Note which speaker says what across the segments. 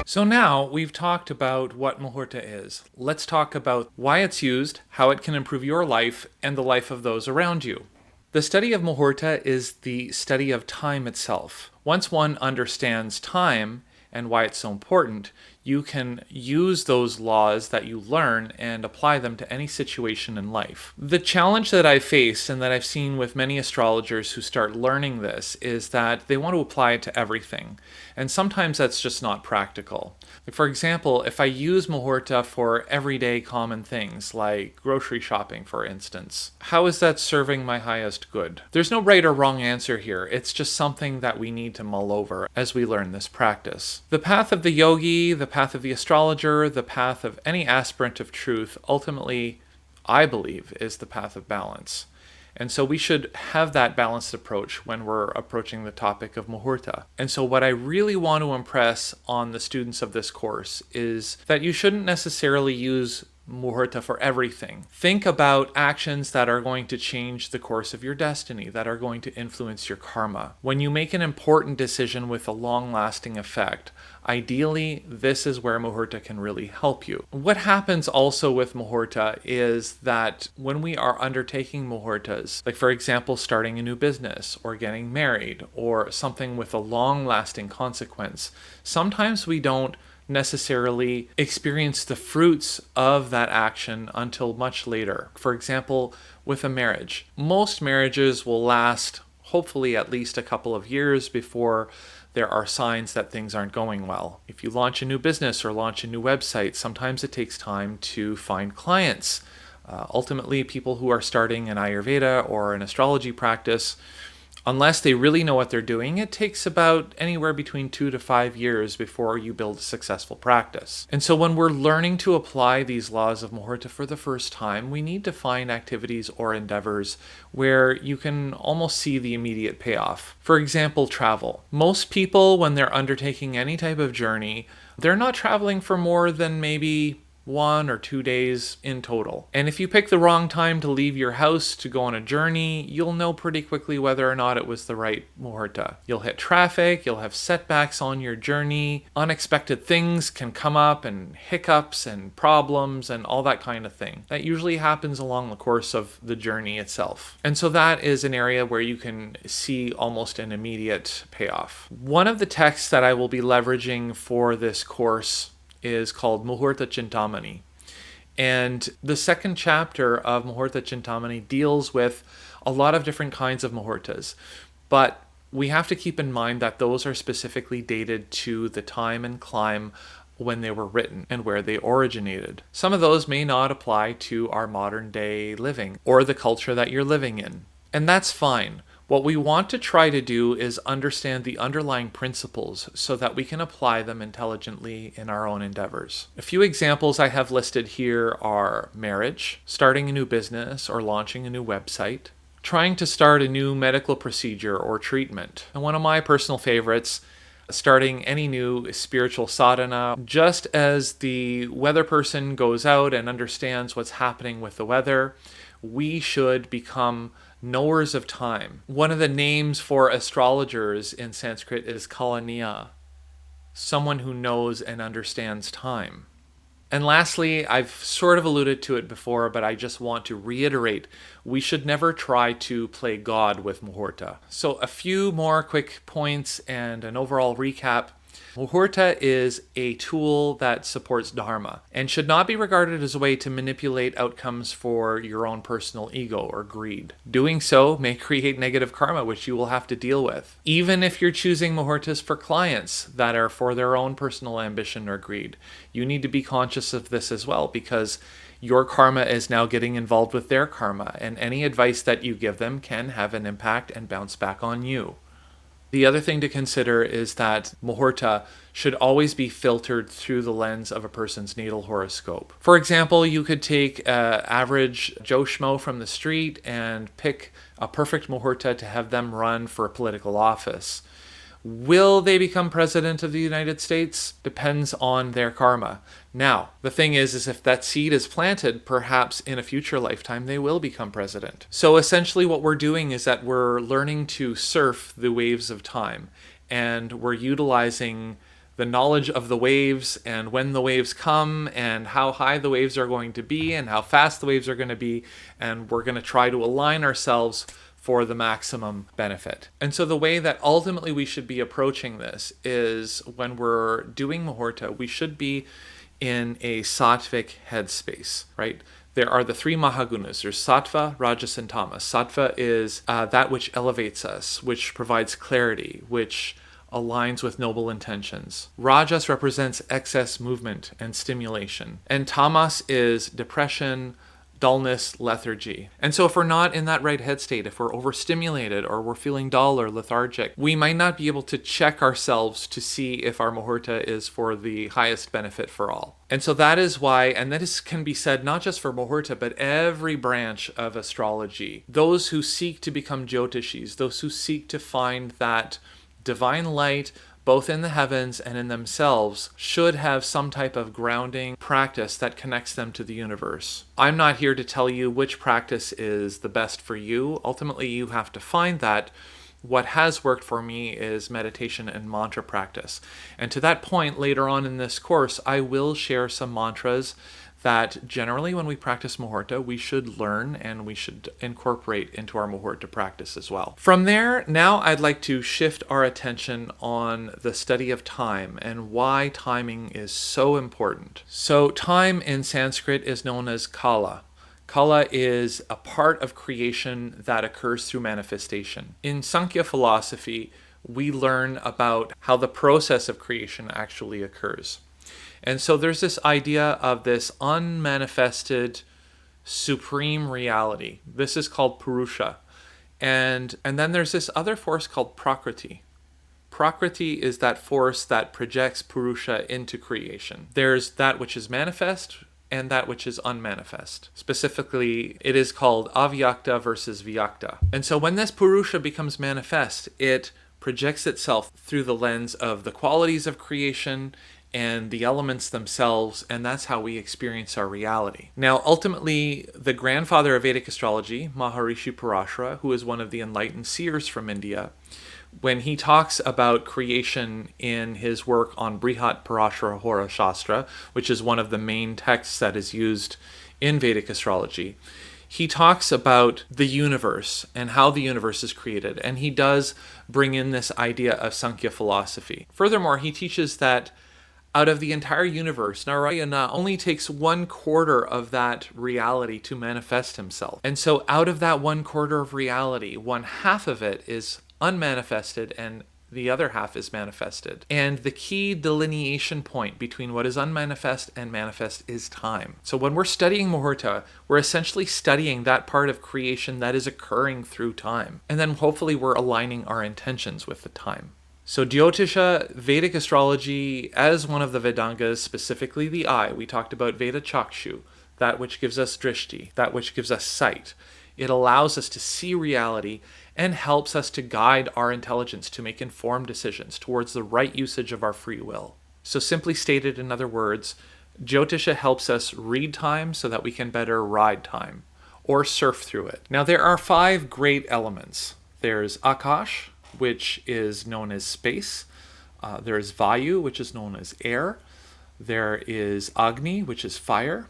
Speaker 1: So now we've talked about what Muhūrta is. Let's talk about why it's used, how it can improve your life, and the life of those around you. The study of Muhūrta is the study of time itself. Once one understands time and why it's so important, you can use those laws that you learn and apply them to any situation in life. The challenge that I've faced and that I've seen with many astrologers who start learning this is that they want to apply it to everything. And sometimes that's just not practical. Like for example, if I use Muhūrta for everyday common things like grocery shopping, for instance, how is that serving my highest good? There's no right or wrong answer here. It's just something that we need to mull over as we learn this practice. The path of the yogi, the path of the astrologer, the path of any aspirant of truth, ultimately, I believe, is the path of balance. And so we should have that balanced approach when we're approaching the topic of Muhūrta. And so what I really want to impress on the students of this course is that you shouldn't necessarily use Muhūrta for everything. Think about actions that are going to change the course of your destiny, that are going to influence your karma. When you make an important decision with a long-lasting effect, ideally, this is where Muhūrta can really help you. What happens also with Muhūrta is that when we are undertaking Muhūrtas, like for example, starting a new business or getting married or something with a long-lasting consequence, sometimes we don't necessarily experience the fruits of that action until much later. For example, with a marriage. Most marriages will last hopefully at least a couple of years before there are signs that things aren't going well. If you launch a new business or launch a new website, sometimes it takes time to find clients. Ultimately, people who are starting an Ayurveda or an astrology practice, unless they really know what they're doing, it takes about anywhere between 2 to 5 years before you build a successful practice. And so when we're learning to apply these laws of Muhūrta for the first time, we need to find activities or endeavors where you can almost see the immediate payoff. For example, travel. Most people, when they're undertaking any type of journey, they're not traveling for more than maybe 1 or 2 days in total. And if you pick the wrong time to leave your house to go on a journey, you'll know pretty quickly whether or not it was the right Muhūrta. You'll hit traffic, you'll have setbacks on your journey, unexpected things can come up and hiccups and problems and all that kind of thing. That usually happens along the course of the journey itself. And so that is an area where you can see almost an immediate payoff. One of the texts that I will be leveraging for this course is called Muhūrta Chintamani. And the second chapter of Muhūrta Chintamani deals with a lot of different kinds of Muhūrtas. But we have to keep in mind that those are specifically dated to the time and clime when they were written and where they originated. Some of those may not apply to our modern day living or the culture that you're living in. And that's fine. What we want to try to do is understand the underlying principles so that we can apply them intelligently in our own endeavors. A few examples I have listed here are marriage, starting a new business or launching a new website, trying to start a new medical procedure or treatment, and one of my personal favorites, starting any new spiritual sadhana. Just as the weather person goes out and understands what's happening with the weather, we should become knowers of time. One of the names for astrologers in Sanskrit is Kalaniya, someone who knows and understands time. And lastly, I've sort of alluded to it before, but I just want to reiterate, we should never try to play God with Muhūrta. So a few more quick points and an overall recap. Muhūrta is a tool that supports dharma and should not be regarded as a way to manipulate outcomes for your own personal ego or greed. Doing so may create negative karma, which you will have to deal with. Even if you're choosing Muhūrtas for clients that are for their own personal ambition or greed, you need to be conscious of this as well, because your karma is now getting involved with their karma, and any advice that you give them can have an impact and bounce back on you. The other thing to consider is that Muhūrta should always be filtered through the lens of a person's natal horoscope. For example, you could take an average Joe Schmo from the street and pick a perfect Muhūrta to have them run for a political office. Will they become president of the United States? Depends on their karma. Now, the thing is if that seed is planted, perhaps in a future lifetime they will become president. So essentially what we're doing is that we're learning to surf the waves of time, and we're utilizing the knowledge of the waves and when the waves come and how high the waves are going to be and how fast the waves are going to be, and we're going to try to align ourselves for the maximum benefit. And so the way that ultimately we should be approaching this is when we're doing Muhūrta, we should be in a sattvic headspace, right? There are the three Mahagunas. There's Sattva, Rajas, and Tamas. Sattva is that which elevates us, which provides clarity, which aligns with noble intentions. Rajas represents excess movement and stimulation. And Tamas is depression, dullness, lethargy. And so if we're not in that right head state, if we're overstimulated or we're feeling dull or lethargic, we might not be able to check ourselves to see if our Muhūrta is for the highest benefit for all. And so that is why, and that can be said not just for Muhūrta, but every branch of astrology. Those who seek to become Jyotishis, those who seek to find that divine light, both in the heavens and in themselves, should have some type of grounding practice that connects them to the universe. I'm not here to tell you which practice is the best for you. Ultimately, you have to find that. What has worked for me is meditation and mantra practice. And to that point, later on in this course, I will share some mantras that generally when we practice Muhūrta, we should learn and we should incorporate into our Muhūrta practice as well. From there, now I'd like to shift our attention on the study of time and why timing is so important. So time in Sanskrit is known as Kala. Kala is a part of creation that occurs through manifestation. In Sankhya philosophy, we learn about how the process of creation actually occurs. And so there's this idea of this unmanifested supreme reality. This is called Purusha. And then there's this other force called Prakriti. Prakriti is that force that projects Purusha into creation. There's that which is manifest and that which is unmanifest. Specifically, it is called avyakta versus vyakta. And so when this Purusha becomes manifest, it projects itself through the lens of the qualities of creation and the elements themselves, and that's how we experience our reality. Now, ultimately, the grandfather of Vedic astrology, Maharishi Parashara, who is one of the enlightened seers from India, when he talks about creation in his work on Brihat Parashara Horā Shastra, which is one of the main texts that is used in Vedic astrology, he talks about the universe and how the universe is created, and he does bring in this idea of Sankhya philosophy. Furthermore, he teaches that out of the entire universe, Narayana only takes 1/4 of that reality to manifest himself. And so out of that 1/4 of reality, 1/2 of it is unmanifested and the other half is manifested. And the key delineation point between what is unmanifest and manifest is time. So when we're studying Muhūrta, we're essentially studying that part of creation that is occurring through time. And then hopefully we're aligning our intentions with the time. So Jyotisha, Vedic astrology, as one of the Vedangas, specifically the eye, we talked about Veda Chakshu, that which gives us drishti, that which gives us sight. It allows us to see reality and helps us to guide our intelligence to make informed decisions towards the right usage of our free will. So simply stated in other words, Jyotisha helps us read time so that we can better ride time or surf through it. Now there are 5 great elements. There's Akash, which is known as space. There is Vayu, which is known as air. There is Agni, which is fire.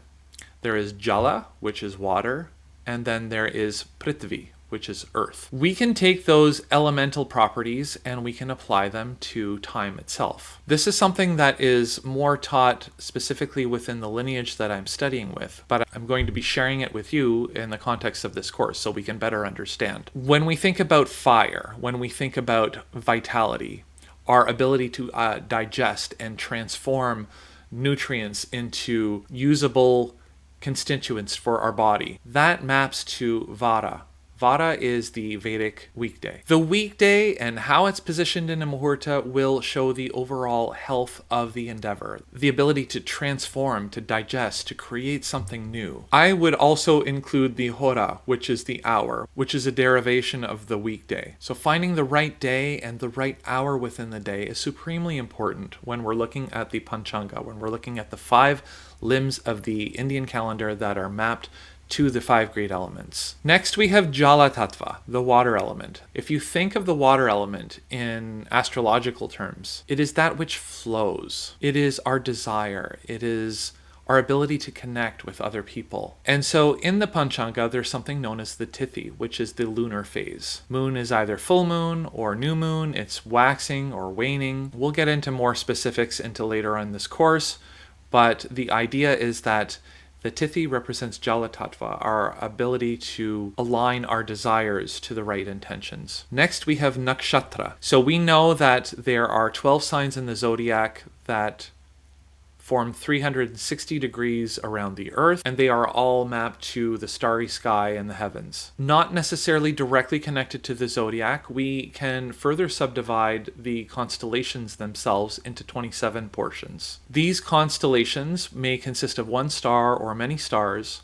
Speaker 1: There is Jala, which is water. And then there is Prithvi, which is earth. We can take those elemental properties and we can apply them to time itself. This is something that is more taught specifically within the lineage that I'm studying with, but I'm going to be sharing it with you in the context of this course so we can better understand. When we think about fire, when we think about vitality, our ability to digest and transform nutrients into usable constituents for our body, that maps to Vāra. Vāra is the Vedic weekday. The weekday and how it's positioned in a Muhūrta will show the overall health of the endeavor, the ability to transform, to digest, to create something new. I would also include the Horā, which is the hour, which is a derivation of the weekday. So finding the right day and the right hour within the day is supremely important when we're looking at the Panchanga, when we're looking at the 5 limbs of the Indian calendar that are mapped to the 5 great elements. Next, we have Jala Tattva, the water element. If you think of the water element in astrological terms, it is that which flows. It is our desire. It is our ability to connect with other people. And so in the Panchanga, there's something known as the Tithi, which is the lunar phase. Moon is either full moon or new moon. It's waxing or waning. We'll get into more specifics into later on this course, but the idea is that the Tithi represents Jala Tattva, our ability to align our desires to the right intentions. Next, we have Nakshatra. So we know that there are 12 signs in the zodiac that form 360 degrees around the Earth, and they are all mapped to the starry sky and the heavens. Not necessarily directly connected to the zodiac, we can further subdivide the constellations themselves into 27 portions. These constellations may consist of one star or many stars,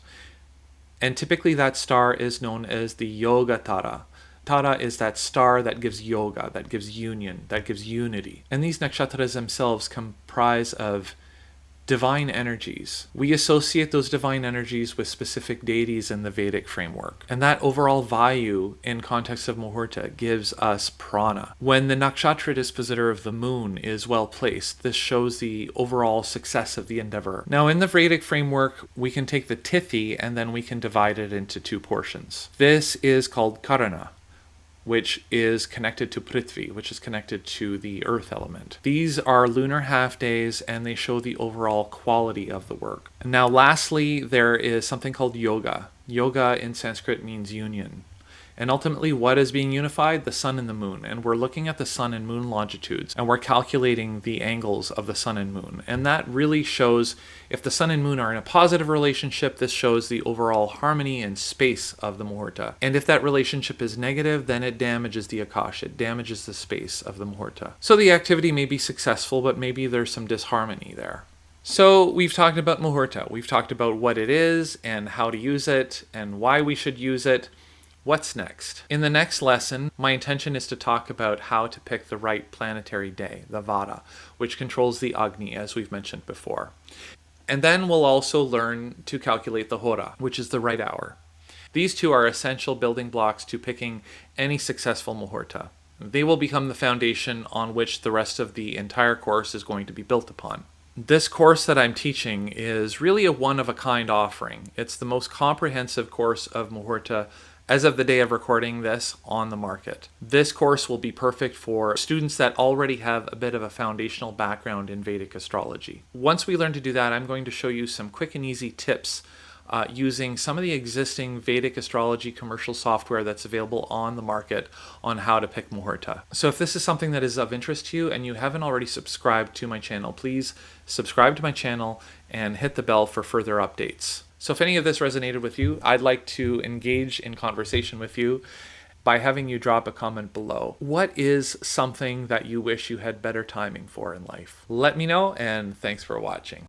Speaker 1: and typically that star is known as the Yoga Tara. Tara is that star that gives yoga, that gives union, that gives unity. And these nakshatras themselves comprise of divine energies. We associate those divine energies with specific deities in the Vedic framework. And that overall Vayu in context of Muhurta gives us prana. When the nakshatra dispositor of the moon is well placed, this shows the overall success of the endeavor. Now in the Vedic framework, we can take the Tithi and then we can divide it into 2 portions. This is called Karana, which is connected to Prithvi, which is connected to the earth element. These are lunar half days and they show the overall quality of the work. Now lastly, there is something called yoga. Yoga in Sanskrit means union. And ultimately, what is being unified? The sun and the moon. And we're looking at the sun and moon longitudes, and we're calculating the angles of the sun and moon. And that really shows if the sun and moon are in a positive relationship, this shows the overall harmony and space of the Muhurta. And if that relationship is negative, then it damages the Akash. It damages the space of the Muhurta. So the activity may be successful, but maybe there's some disharmony there. So we've talked about Muhurta. We've talked about what it is and how to use it and why we should use it. What's next? In the next lesson, my intention is to talk about how to pick the right planetary day, the Vāra, which controls the Agni, as we've mentioned before. And then we'll also learn to calculate the Horā, which is the right hour. These 2 are essential building blocks to picking any successful Muhurta. They will become the foundation on which the rest of the entire course is going to be built upon. This course that I'm teaching is really a one-of-a-kind offering. It's the most comprehensive course of Muhurta as of the day of recording this on the market. This course will be perfect for students that already have a bit of a foundational background in Vedic astrology. Once we learn to do that, I'm going to show you some quick and easy tips using some of the existing Vedic astrology commercial software that's available on the market on how to pick Muhurta. So if this is something that is of interest to you and you haven't already subscribed to my channel, please subscribe to my channel and hit the bell for further updates. So if any of this resonated with you, I'd like to engage in conversation with you by having you drop a comment below. What is something that you wish you had better timing for in life? Let me know, and thanks for watching.